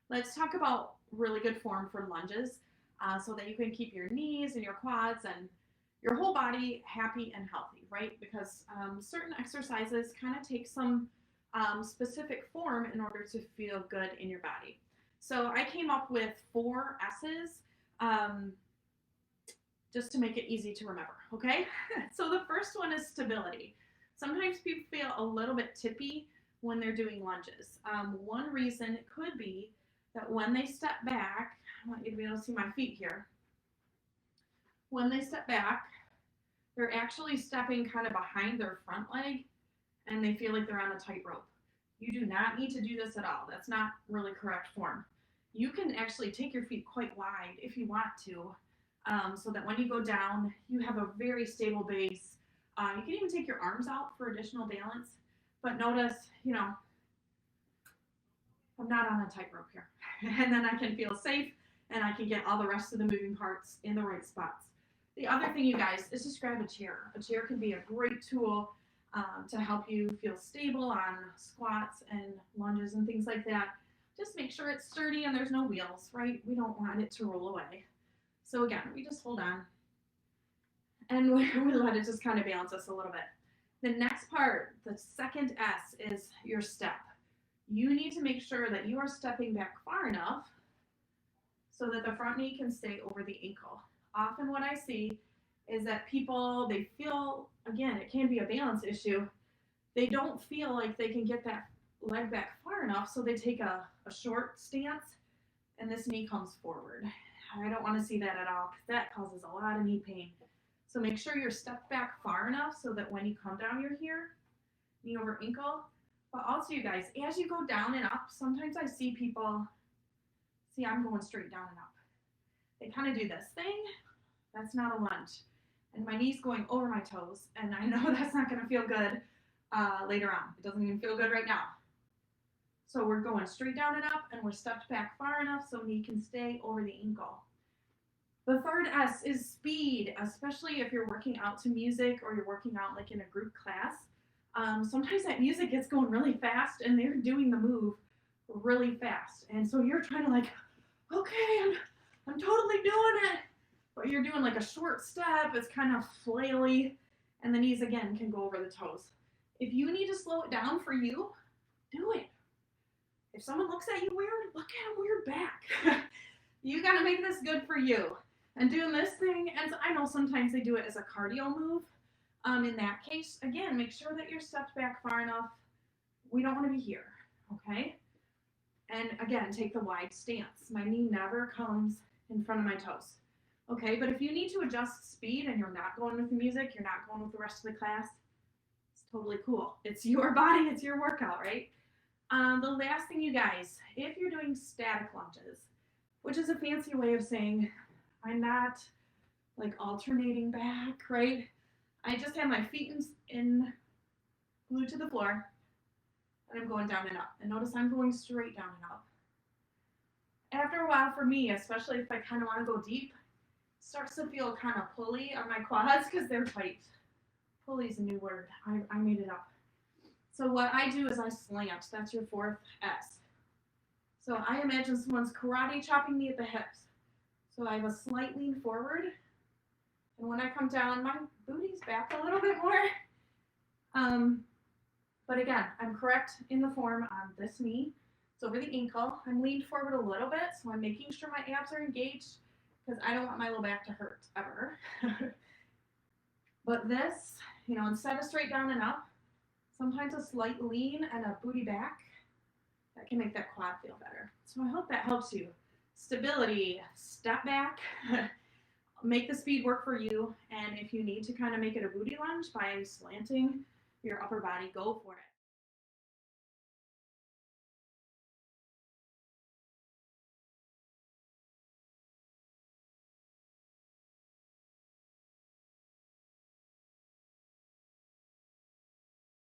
Let's talk about really good form for lunges so that you can keep your knees and your quads and your whole body happy and healthy, right? Because certain exercises kind of take some specific form in order to feel good in your body. So I came up with 4 S's um, just to make it easy to remember, okay? So the first one is stability. Sometimes people feel a little bit tippy when they're doing lunges. One reason it could be that when they step back, I want you to be able to see my feet here. When they step back, they're actually stepping kind of behind their front leg and they feel like they're on a tightrope. You do not need to do this at all. That's not really correct form. You can actually take your feet quite wide if you want to, so that when you go down, you have a very stable base. You can even take your arms out for additional balance. But notice, I'm not on a tightrope here. And then I can feel safe and I can get all the rest of the moving parts in the right spots. The other thing, you guys, is just grab a chair. A chair can be a great tool to help you feel stable on squats and lunges and things like that. Just make sure it's sturdy and there's no wheels, right? We don't want it to roll away. So again, we just hold on and we let it just kind of balance us a little bit. The next part, the second S, is your step. You need to make sure that you are stepping back far enough so that the front knee can stay over the ankle. Often what I see is that people, they feel, again, it can be a balance issue. They don't feel like they can get that leg back far enough, so they take a short stance and this knee comes forward. I don't want to see that at all because that causes a lot of knee pain. So make sure you're stepped back far enough so that when you come down, you're here, knee over ankle. But also, you guys, as you go down and up, sometimes I see people, see, I'm going straight down and up. They kind of do this thing. That's not a lunge. And my knee's going over my toes, and I know that's not going to feel good later on. It doesn't even feel good right now. So we're going straight down and up, and we're stepped back far enough so knee can stay over the ankle. The third S is speed, especially if you're working out to music or you're working out like in a group class. Sometimes that music gets going really fast and they're doing the move really fast. And so you're trying to like, okay, I'm totally doing it. But you're doing like a short step. It's kind of flaily. And the knees again can go over the toes. If you need to slow it down for you, do it. If someone looks at you weird, look at them weird back. You got to make this good for you. And doing this thing, and I know sometimes they do it as a cardio move. In that case, again, make sure that you're stepped back far enough. We don't want to be here, okay? And again, take the wide stance. My knee never comes in front of my toes, okay? But if you need to adjust speed and you're not going with the music, you're not going with the rest of the class, it's totally cool. It's your body, it's your workout, right? The last thing, you guys, if you're doing static lunges, which is a fancy way of saying I'm not like alternating back, right? I just have my feet in glued to the floor and I'm going down and up. And notice I'm going straight down and up. After a while for me, especially if I kind of want to go deep, it starts to feel kind of pulley on my quads because they're tight. Pulley is a new word. I made it up. So what I do is I slant. That's your fourth S. So I imagine someone's karate chopping me at the hips. So I have a slight lean forward. And when I come down, my booty's back a little bit more. But again, I'm correct in the form on this knee. It's over the ankle. I'm leaned forward a little bit, so I'm making sure my abs are engaged because I don't want my low back to hurt ever. But this, instead of straight down and up, sometimes a slight lean and a booty back, that can make that quad feel better. So I hope that helps you. Stability, step back, make the speed work for you. And if you need to kind of make it a booty lunge by slanting your upper body, go for it.